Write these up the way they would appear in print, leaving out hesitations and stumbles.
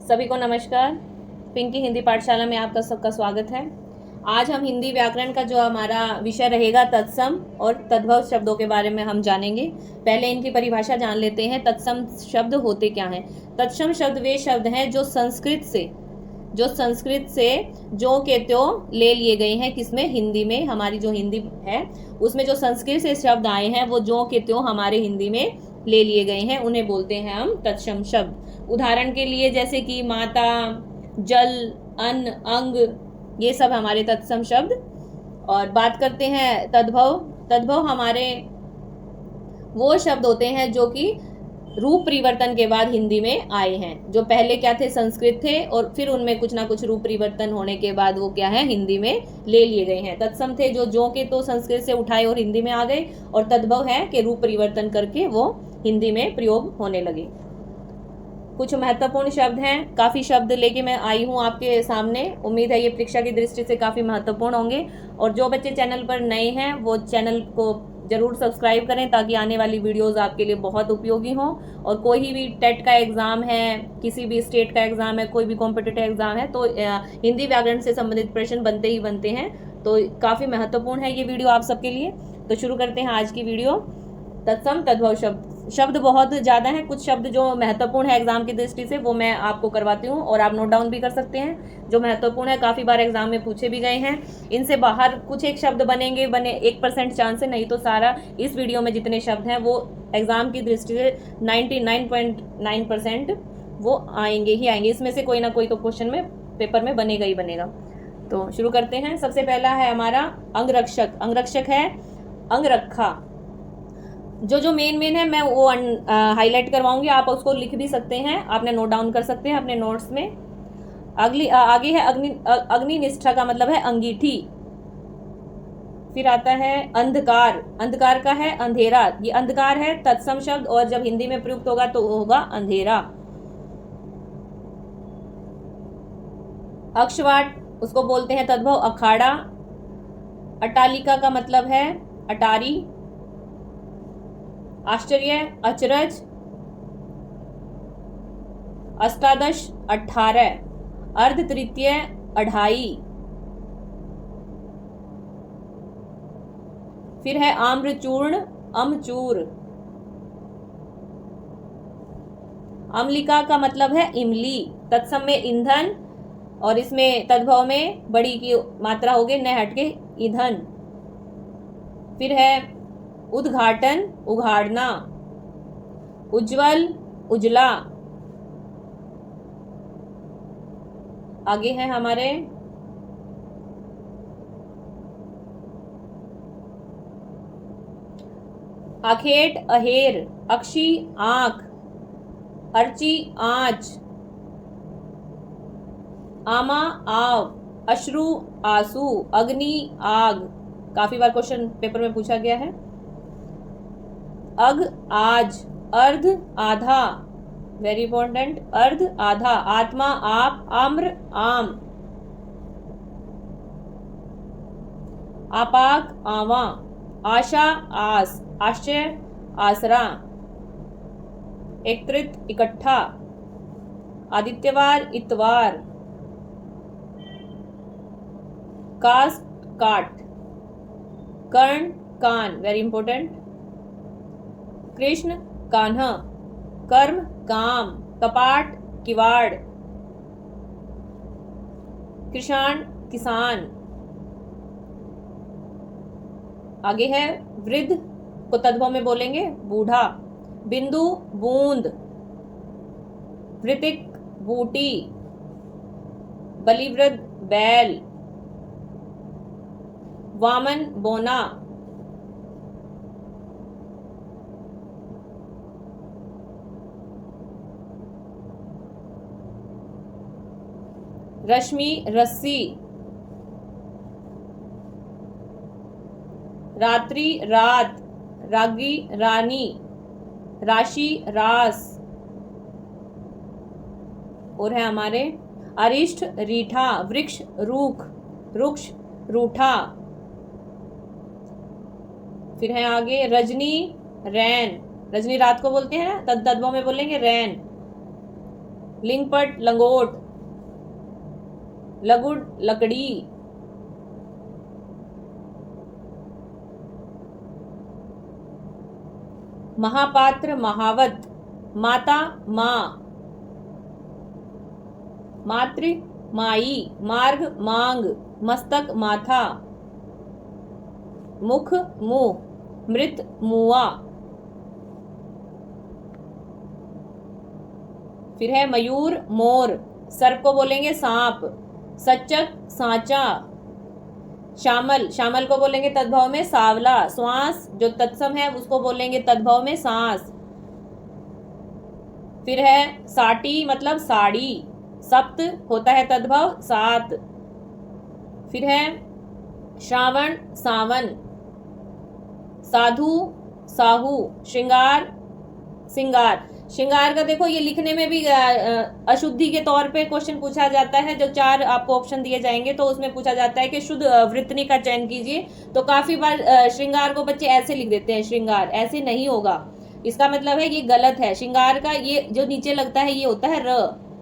सभी को नमस्कार। पिंकी हिंदी पाठशाला में आपका सबका स्वागत है। आज हम हिंदी व्याकरण का जो हमारा विषय रहेगा तत्सम और तद्भव शब्दों के बारे में हम जानेंगे। पहले इनकी परिभाषा जान लेते हैं। तत्सम शब्द होते क्या हैं? तत्सम शब्द वे शब्द हैं जो संस्कृत से जो के त्यों ले लिए गए हैं। किसमें? हिंदी में। हमारी जो हिंदी है उसमें जो संस्कृत से शब्द आए हैं वो जो के त्यों हमारे हिंदी में ले लिए गए हैं, उन्हें बोलते हैं हम तत्सम शब्द। उदाहरण के लिए जैसे कि माता, जल, अन्न, अंग, ये सब हमारे तत्सम शब्द। और बात करते हैं तद्भव। तद्भव हमारे वो शब्द होते हैं जो कि रूप परिवर्तन के बाद हिंदी में आए हैं। जो पहले क्या थे? संस्कृत थे और फिर उनमें कुछ ना कुछ रूप परिवर्तन होने के बाद वो क्या है? हिंदी में ले लिए गए हैं। तत्सम थे जो के तो संस्कृत से उठाए और हिंदी में आ गए, और तद्भव है कि रूप परिवर्तन करके वो हिंदी में प्रयोग होने लगे। कुछ महत्वपूर्ण शब्द हैं। काफ़ी शब्द लेके मैं आई हूँ आपके सामने। उम्मीद है ये परीक्षा की दृष्टि से काफ़ी महत्वपूर्ण होंगे। और जो बच्चे चैनल पर नए हैं वो चैनल को ज़रूर सब्सक्राइब करें ताकि आने वाली वीडियोस आपके लिए बहुत उपयोगी हों। और कोई भी टेट का एग्ज़ाम है, किसी भी स्टेट का एग्ज़ाम है, कोई भी कॉम्पिटिटिव एग्ज़ाम है, तो हिंदी व्याकरण से संबंधित प्रश्न बनते ही बनते हैं। तो काफ़ी महत्वपूर्ण है ये वीडियो आप सबके लिए। तो शुरू करते हैं आज की वीडियो। तत्सम तद्भव शब्द बहुत ज़्यादा हैं। कुछ शब्द जो महत्वपूर्ण है एग्जाम की दृष्टि से वो मैं आपको करवाती हूँ और आप नोट डाउन भी कर सकते हैं। जो महत्वपूर्ण है, काफ़ी बार एग्जाम में पूछे भी गए हैं। इनसे बाहर कुछ एक शब्द बने 1% चांस है, नहीं तो सारा इस वीडियो में जितने शब्द हैं वो एग्जाम की दृष्टि से 99.9% वो आएंगे ही आएंगे। इसमें से कोई ना कोई तो क्वेश्चन में पेपर में बनेगा ही बनेगा। तो शुरू करते हैं। सबसे पहला है हमारा अंगरक्षक। अंगरक्षक है अंगरखा। जो मेन है मैं वो हाईलाइट करवाऊंगी, आप उसको लिख भी सकते हैं, आपने नोट डाउन कर सकते हैं अपने नोट्स में। आगे है अग्निनिष्ठा का मतलब है अंगीठी। फिर आता है अंधकार। अंधकार का है अंधेरा। ये अंधकार है तत्सम शब्द और जब हिंदी में प्रयुक्त होगा तो होगा अंधेरा। अक्षवाट, उसको बोलते हैं तद्भव अखाड़ा। अट्टालिका का मतलब है अटारी। आश्चर्य अचरज। अष्टादश 18। अर्ध तृतीय 2.5। फिर है आम्रचूर्ण अमचूर। अम्लिका का मतलब है इमली। तत्सम में ईंधन और इसमें तद्भव में बड़ी की मात्रा होगी, न हटके ईंधन। फिर है उद्घाटन उघाड़ना। उज्जवल उजला। आगे है हमारे आखेट अहेर। अक्षी आंख। अर्ची आंच। आमा आव। अश्रु आंसू। अग्नि आग। काफी बार क्वेश्चन पेपर में पूछा गया है। अग आज। अर्ध आधा, वेरी इंपॉर्टेंट, अर्ध आधा। आत्मा आप। आम्र आम। आपाक आवा। आशा आस। आश्चर्य आसरा। एकत्रित इकट्ठा। आदित्यवार इतवार। कास्ट काट। कर्ण कान, वेरी इंपॉर्टेंट। कृष्ण कान्हा। कर्म काम। कपाट किवाड़। कृषाण किसान। आगे है वृद्ध को तद्भव में बोलेंगे बूढ़ा। बिंदु बूंद। वृतिक बूटी। बलिवृद्ध बैल। वामन बोना। रश्मि रस्सी। रात्रि रात। रागी रानी। राशि रास। और है हमारे अरिष्ट रीठा। वृक्ष रूख। रुक्ष रूठा। फिर है आगे रजनी रैन। रजनी रात को बोलते हैं ना, तद्भव में बोलेंगे रैन। लिंगपट लंगोट, लगुड लकड़ी, महापात्र महावत, माता माँ, मातृ माई, मार्ग मांग, मस्तक माथा, मुख मुंह, मृत मुआ। फिर है मयूर मोर, सर्प को बोलेंगे सांप, सच्चक सांचा, श्यामल, श्यामल को बोलेंगे तद्भव में सांवला, श्वास जो तत्सम है उसको बोलेंगे तद्भव में सांस। फिर है साटी मतलब साड़ी, सप्त होता है तद्भव सात। फिर है श्रावण सावन, साधु साहू, श्रृंगार सिंगार। श्रृंगार का देखो ये लिखने में भी अशुद्धि के तौर पे क्वेश्चन पूछा जाता है। जो 4 आपको ऑप्शन दिए जाएंगे तो उसमें पूछा जाता है कि शुद्ध वृत्तनी का चयन कीजिए। तो काफी बार श्रृंगार को बच्चे ऐसे लिख देते हैं, श्रृंगार, ऐसे नहीं होगा। इसका मतलब है ये गलत है। श्रृंगार का ये जो नीचे लगता है ये होता है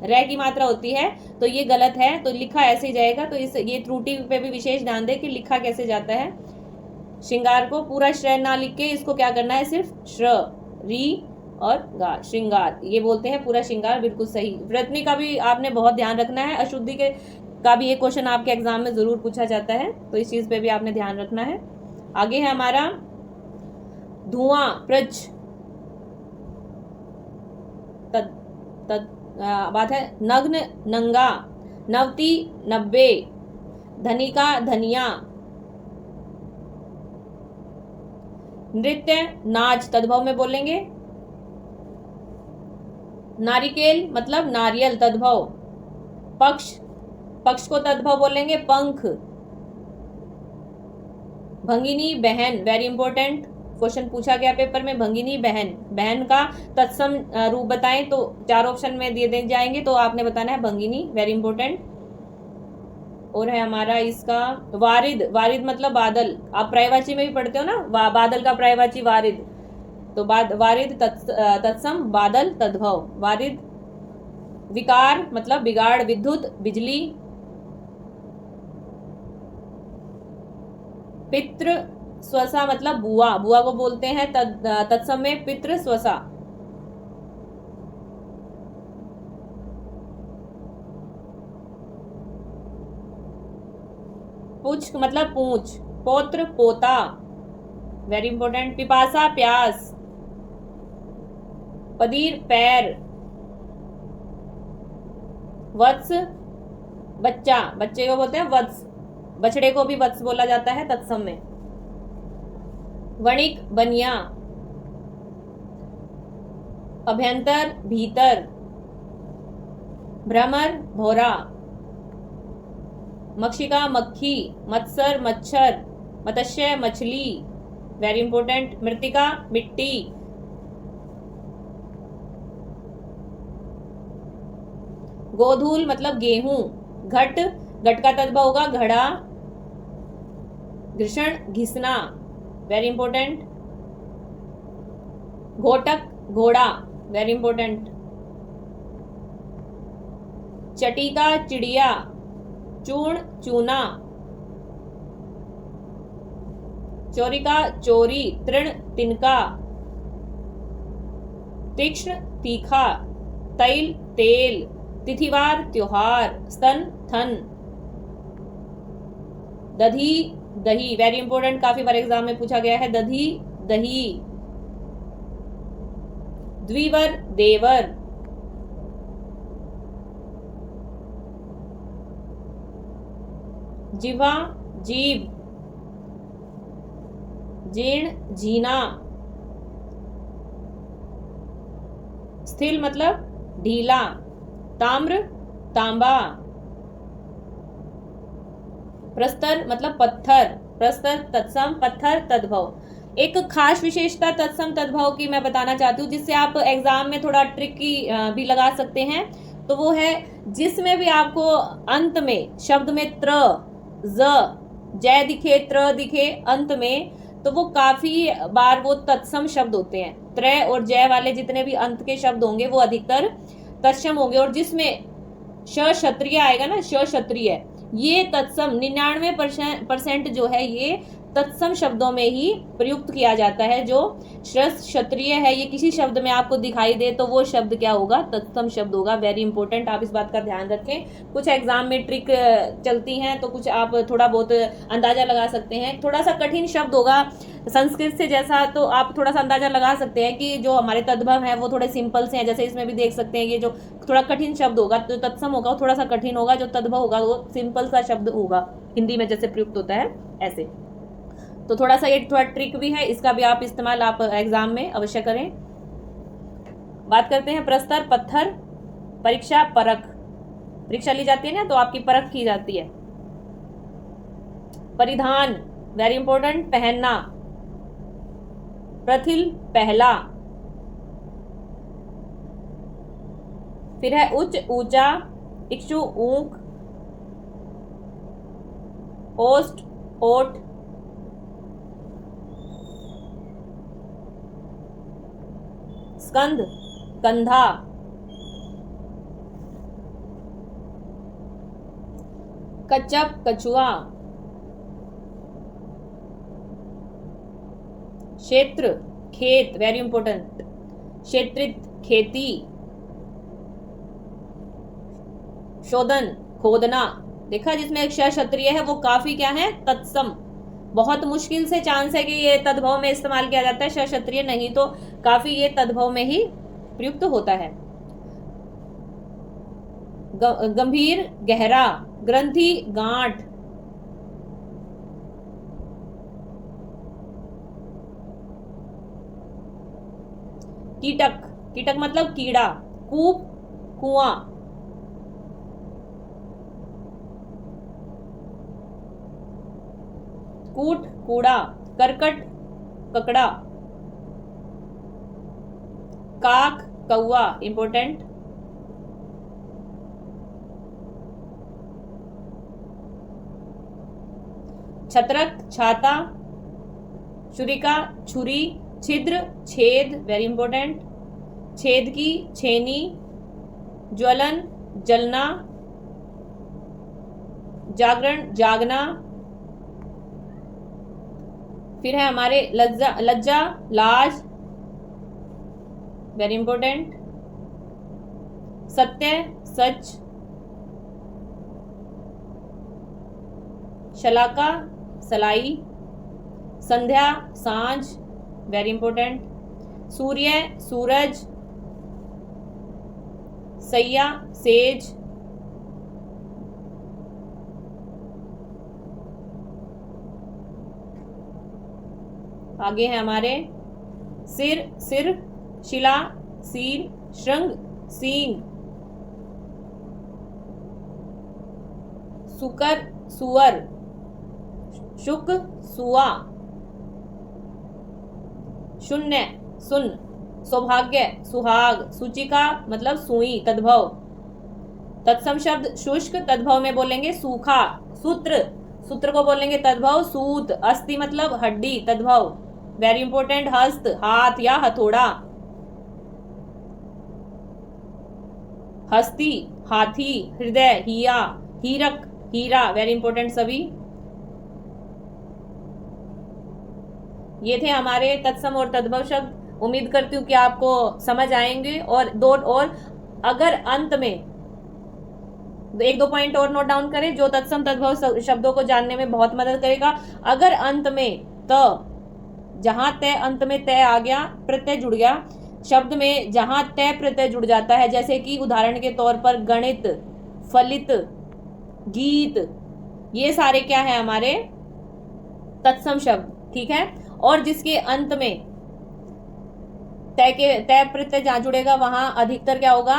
र की मात्रा होती है, तो ये गलत है, तो लिखा ऐसे ही जाएगा। तो इस ये त्रुटि पे भी विशेष ध्यान दे कि लिखा कैसे जाता है। श्रृंगार को पूरा श्रेय ना लिख के इसको क्या करना है, सिर्फ श्र, री और गा, श्रृंगार ये बोलते हैं पूरा श्रृंगार, बिल्कुल सही। वृत्तनी का भी आपने बहुत ध्यान रखना है। अशुद्धि के का भी एक क्वेश्चन आपके एग्जाम में जरूर पूछा जाता है, तो इस चीज पे भी आपने ध्यान रखना है। आगे है हमारा धुआं प्रज, बात है नग्न नंगा, नवती 90, धनिका धनिया, नृत्य नाच तद्भव में बोलेंगे, नारिकेल मतलब नारियल तद्भव, पक्ष, पक्ष को तद्भव बोलेंगे पंख, भंगिनी बहन, वेरी इंपॉर्टेंट क्वेश्चन पूछा गया पेपर में, भंगिनी बहन, बहन का तत्सम रूप बताएं तो 4 ऑप्शन में दिए जाएंगे, तो आपने बताना है भंगिनी, वेरी इंपॉर्टेंट। और है हमारा इसका वारिद, वारिद मतलब बादल, आप पर्यायवाची में भी पढ़ते हो ना, बादल का पर्यायवाची वारिद, तो वारिद तत्सम बादल तद्भव, वारिद। विकार मतलब बिगाड़, विद्युत बिजली, पितृ स्वसा मतलब बुआ, बुआ को बोलते हैं तत्सम में पितृ स्वसा। पुच्छ मतलब पूंछ, पौत्र पोता, वेरी इंपॉर्टेंट। पिपासा प्यास, पदीर पैर, वत्स बच्चा, बच्चे को बोलते हैं वत्स, बछड़े को भी वत्स बोला जाता है तत्सम में। वणिक बनिया, अभ्यंतर भीतर, भ्रमर भोरा, मक्षिका मक्खी, मत्सर मच्छर, मत्स्य मछली, वेरी इंपॉर्टेंट। मृतिका मिट्टी, गोधूल मतलब गेहूं, घट, घट का तद्भव होगा घड़ा, घृषण घिसना, वेरी इंपॉर्टेंट। घोटक घोड़ा, वेरी इंपॉर्टेंट। चटिका चिड़िया, चूर्ण चूना, चोरिका चोरी, तृण तिनका, तीक्ष्ण तीखा, तैल तेल, तिथिवार त्योहार, स्तन थन, दधी दही, वेरी इंपॉर्टेंट, काफी बार एग्जाम में पूछा गया है, दधी दही। द्विवर देवर, जिह्वा जीव, जीर्ण जीना, स्थिल मतलब ढीला, ताम्र तांबा, प्रस्तर मतलब पत्थर, प्रस्तर तत्सम, पत्थर तद्भव। एक खास विशेषता तत्सम तद्भव की मैं बताना चाहती हूँ, जिससे आप एग्जाम में थोड़ा ट्रिकी भी लगा सकते हैं, तो वो है जिसमें भी आपको अंत में शब्द में त्र ज जय दिखे, त्र दिखे अंत में, तो वो काफी बार वो तत्सम शब्द होते हैं। त्रय और जय वाले जितने भी अंत के शब्द होंगे वो अधिकतर तत्सम होंगे, और जिसमें क्षत्रिय आएगा ना, क्षत्रिय, ये तत्सम 99% जो है ये तत्सम शब्दों में ही प्रयुक्त किया जाता है। जो क्षत्रिय है ये किसी शब्द में आपको दिखाई दे तो वो शब्द क्या होगा, तत्सम शब्द होगा। वेरी इंपॉर्टेंट, आप इस बात का ध्यान रखें। कुछ एग्जाम में ट्रिक चलती हैं तो कुछ आप थोड़ा बहुत अंदाजा लगा सकते हैं। थोड़ा सा कठिन शब्द होगा संस्कृत से जैसा, तो आप थोड़ा सा अंदाजा लगा सकते हैं कि जो हमारे तद्भव है वो थोड़े सिंपल से हैं। जैसे इसमें भी देख सकते हैं, ये जो थोड़ा कठिन शब्द होगा तो तत्सम होगा वो थोड़ा सा कठिन होगा, जो तद्भव होगा वो सिंपल सा शब्द होगा, हिंदी में जैसे प्रयुक्त होता है ऐसे। तो थोड़ा सा ये थोड़ा ट्रिक भी है, इसका भी आप इस्तेमाल आप एग्जाम में अवश्य करें। बात करते हैं प्रस्तर, पत्थर, परीक्षा, परख। परीक्षा ली जाती है ना तो आपकी परख की जाती है। परिधान, वेरी इंपॉर्टेंट, पहनना। प्रथिल, पहला। फिर है उच्च, ऊंचा, इक्षु, ऊंक, ओष्ठ, ओठ, स्कंध, कंधा, कच्छप, कछुआ, क्षेत्र, खेत, वेरी इंपॉर्टेंट, क्षेत्रित, खेती, शोधन, खोदना। देखा, जिसमें एक क्षत्रिय है वो काफी क्या है, तत्सम। बहुत मुश्किल से चांस है कि ये तद्भव में इस्तेमाल किया जाता है, क्षत्रिय नहीं तो काफी ये तद्भव में ही प्रयुक्त होता है। गंभीर, गहरा, ग्रंथि, गांठ, कीटक, कीटक मतलब कीड़ा, कूप, कुआं, कूट, कूड़ा, करकट, ककड़ा, काक, कौआ, इंपॉर्टेंट, छत्रक, छाता, छुरिका, छुरी, छिद्र, छेद, वेरी इंपॉर्टेंट, छेद की, छेनी, ज्वलन, जलना, जागरण, जागना। फिर है हमारे लज्जा, लज्जा, लाज, वेरी इंपॉर्टेंट, सत्य, सच, शलाका, सलाई, संध्या, सांझ, वेरी इंपॉर्टेंट, सूर्य, सूरज, सैया, सेज, आगे है हमारे सिर, सिर, शिला, सील, श्रृंग, सींग, सुकर, सुअर, शुक, सुआ, शून्य, सुन, सौभाग्य, सुहाग, सूचिका मतलब सुई, तद्भव। तत्सम शब्द शुष्क, तद्भव में बोलेंगे सूखा। सूत्र, सूत्र को बोलेंगे तद्भव सूत। अस्थि मतलब हड्डी, तद्भव। वेरी इंपॉर्टेंट, हस्त, हाथ या हथौड़ा। हस्ती, हाथी, हृदय, हिया, हीरक, हीरा, वेरी इंपॉर्टेंट सभी। ये थे हमारे तत्सम और तद्भव शब्द। उम्मीद करती हूँ कि आपको समझ आएंगे। और अगर अंत में एक दो पॉइंट और नोट डाउन करें जो तत्सम तद्भव शब्दों को जानने में बहुत मदद करेगा। अगर अंत में जहां तय, अंत में तय आ गया, प्रत्यय जुड़ गया शब्द में, जहां तय प्रत्यय जुड़ जाता है, जैसे कि उदाहरण के तौर पर गणित, फलित, गीत, ये सारे क्या है हमारे तत्सम शब्द, ठीक है। और जिसके अंत में तय प्रत्यय जहां जुड़ेगा वहां अधिकतर क्या होगा,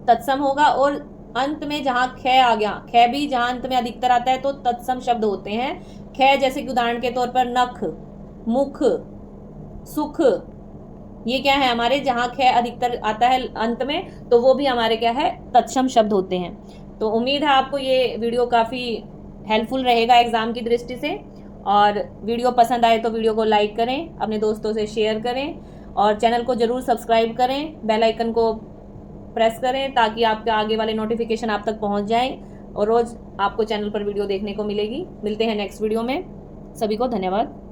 तत्सम होगा। और अंत में जहां ख आ गया, ख भी जहां अंत में अधिकतर आता है तो तत्सम शब्द होते हैं। ख जैसे कि उदाहरण के तौर पर नख, मुख, सुख, ये क्या है हमारे जहां ख अधिकतर आता है अंत में तो वो भी हमारे क्या है, तत्सम शब्द होते हैं। तो उम्मीद है आपको ये वीडियो काफ़ी हेल्पफुल रहेगा एग्जाम की दृष्टि से। और वीडियो पसंद आए तो वीडियो को लाइक करें, अपने दोस्तों से शेयर करें और चैनल को ज़रूर सब्सक्राइब करें, बेल आइकन को प्रेस करें ताकि आपके आगे वाले नोटिफिकेशन आप तक पहुंच जाएं और रोज़ आपको चैनल पर वीडियो देखने को मिलेगी। मिलते हैं नेक्स्ट वीडियो में। सभी को धन्यवाद।